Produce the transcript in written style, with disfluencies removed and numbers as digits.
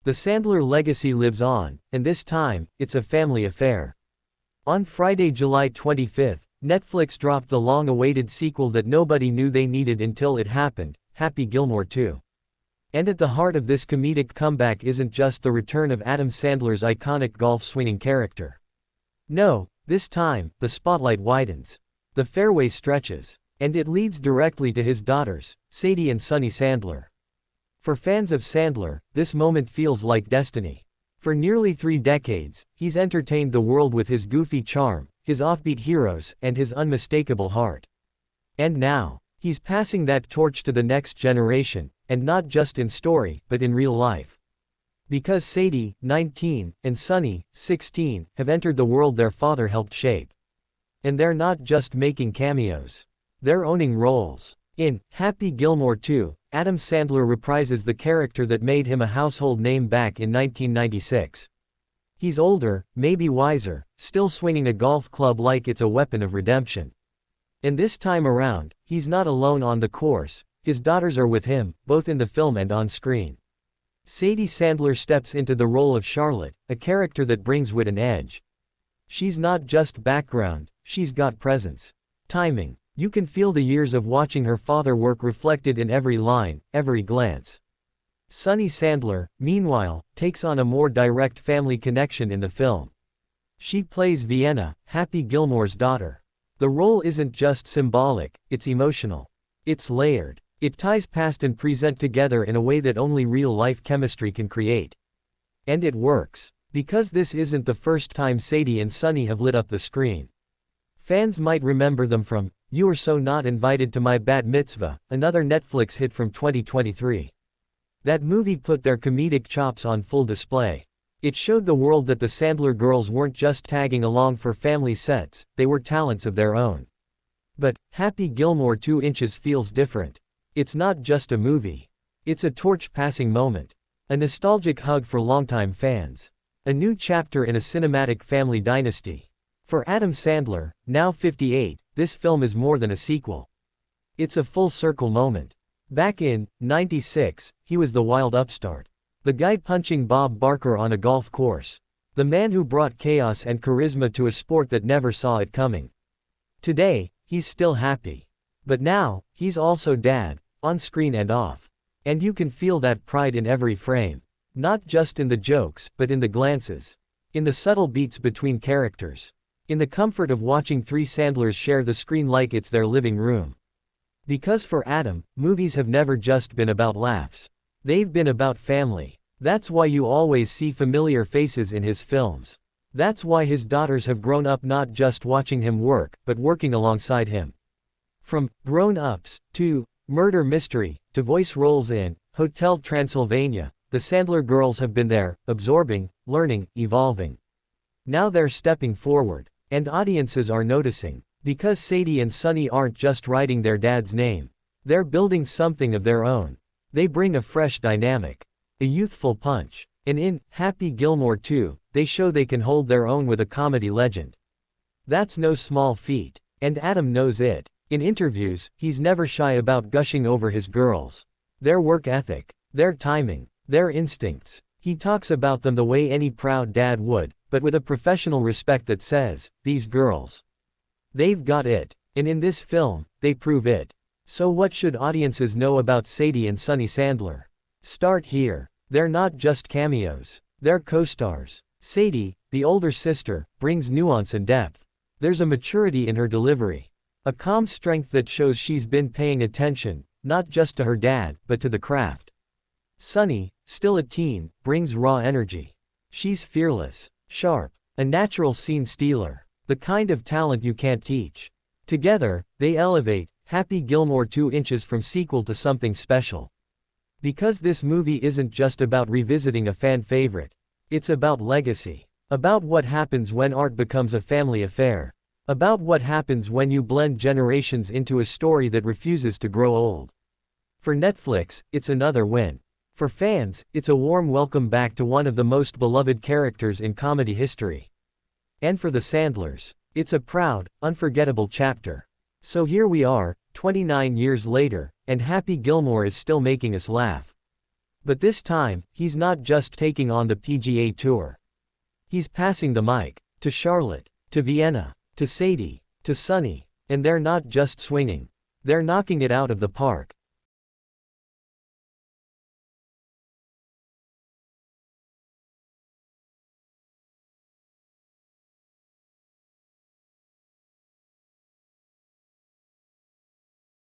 The Sandler legacy lives on, and this time, it's a family affair. On Friday, July 25, Netflix dropped the long-awaited sequel that nobody knew they needed until it happened, Happy Gilmore 2. And at the heart of this comedic comeback isn't just the return of Adam Sandler's iconic golf-swinging character. No, this time, the spotlight widens. The fairway stretches. And it leads directly to his daughters, Sadie and Sunny Sandler. For fans of Sandler, this moment feels like destiny. For nearly 3 decades, he's entertained the world with his goofy charm, his offbeat heroes, and his unmistakable heart. And now, he's passing that torch to the next generation, and not just in story, but in real life. Because Sadie, 19, and Sunny, 16, have entered the world their father helped shape. And they're not just making cameos. They're owning roles. In Happy Gilmore 2, Adam Sandler reprises the character that made him a household name back in 1996. He's older, maybe wiser, still swinging a golf club like it's a weapon of redemption. And this time around, he's not alone on the course, his daughters are with him, both in the film and on screen. Sadie Sandler steps into the role of Charlotte, a character that brings wit and edge. She's not just background, she's got presence. Timing. You can feel the years of watching her father work reflected in every line, every glance. Sunny Sandler, meanwhile, takes on a more direct family connection in the film. She plays Vienna, Happy Gilmore's daughter. The role isn't just symbolic, it's emotional. It's layered. It ties past and present together in a way that only real-life chemistry can create. And it works. Because this isn't the first time Sadie and Sunny have lit up the screen. Fans might remember them from You Were So Not Invited to My Bat Mitzvah, another Netflix hit from 2023. That movie put their comedic chops on full display. It showed the world that the Sandler girls weren't just tagging along for family sets, they were talents of their own. But Happy Gilmore 2 inches feels different. It's not just a movie. It's a torch-passing moment. A nostalgic hug for longtime fans. A new chapter in a cinematic family dynasty. For Adam Sandler, now 58, this film is more than a sequel. It's a full-circle moment. Back in '96, he was the wild upstart. The guy punching Bob Barker on a golf course. The man who brought chaos and charisma to a sport that never saw it coming. Today, he's still happy. But now, he's also dad, on screen and off. And you can feel that pride in every frame. Not just in the jokes, but in the glances. In the subtle beats between characters. In the comfort of watching 3 Sandlers share the screen like it's their living room. Because for Adam, movies have never just been about laughs. They've been about family. That's why you always see familiar faces in his films. That's why his daughters have grown up not just watching him work, but working alongside him. From Grown-Ups, to Murder Mystery, to voice roles in Hotel Transylvania, the Sandler girls have been there, absorbing, learning, evolving. Now they're stepping forward. And audiences are noticing. Because Sadie and Sunny aren't just writing their dad's name. They're building something of their own. They bring a fresh dynamic. A youthful punch. And in Happy Gilmore 2, they show they can hold their own with a comedy legend. That's no small feat. And Adam knows it. In interviews, he's never shy about gushing over his girls. Their work ethic. Their timing. Their instincts. He talks about them the way any proud dad would, but with a professional respect that says, these girls. They've got it. And in this film, they prove it. So what should audiences know about Sadie and Sunny Sandler? Start here. They're not just cameos. They're co-stars. Sadie, the older sister, brings nuance and depth. There's a maturity in her delivery. A calm strength that shows she's been paying attention, not just to her dad, but to the craft. Sunny, still a teen, brings raw energy. She's fearless. Sharp. A natural scene stealer. The kind of talent you can't teach. Together, they elevate Happy Gilmore 2 inches from sequel to something special. Because this movie isn't just about revisiting a fan favorite. It's about legacy. About what happens when art becomes a family affair. About what happens when you blend generations into a story that refuses to grow old. For Netflix, it's another win. For fans, it's a warm welcome back to one of the most beloved characters in comedy history. And for the Sandlers, it's a proud, unforgettable chapter. So here we are, 29 years later, and Happy Gilmore is still making us laugh. But this time, he's not just taking on the PGA Tour. He's passing the mic to Charlotte, to Vienna, to Sadie, to Sunny, and they're not just swinging. They're knocking it out of the park.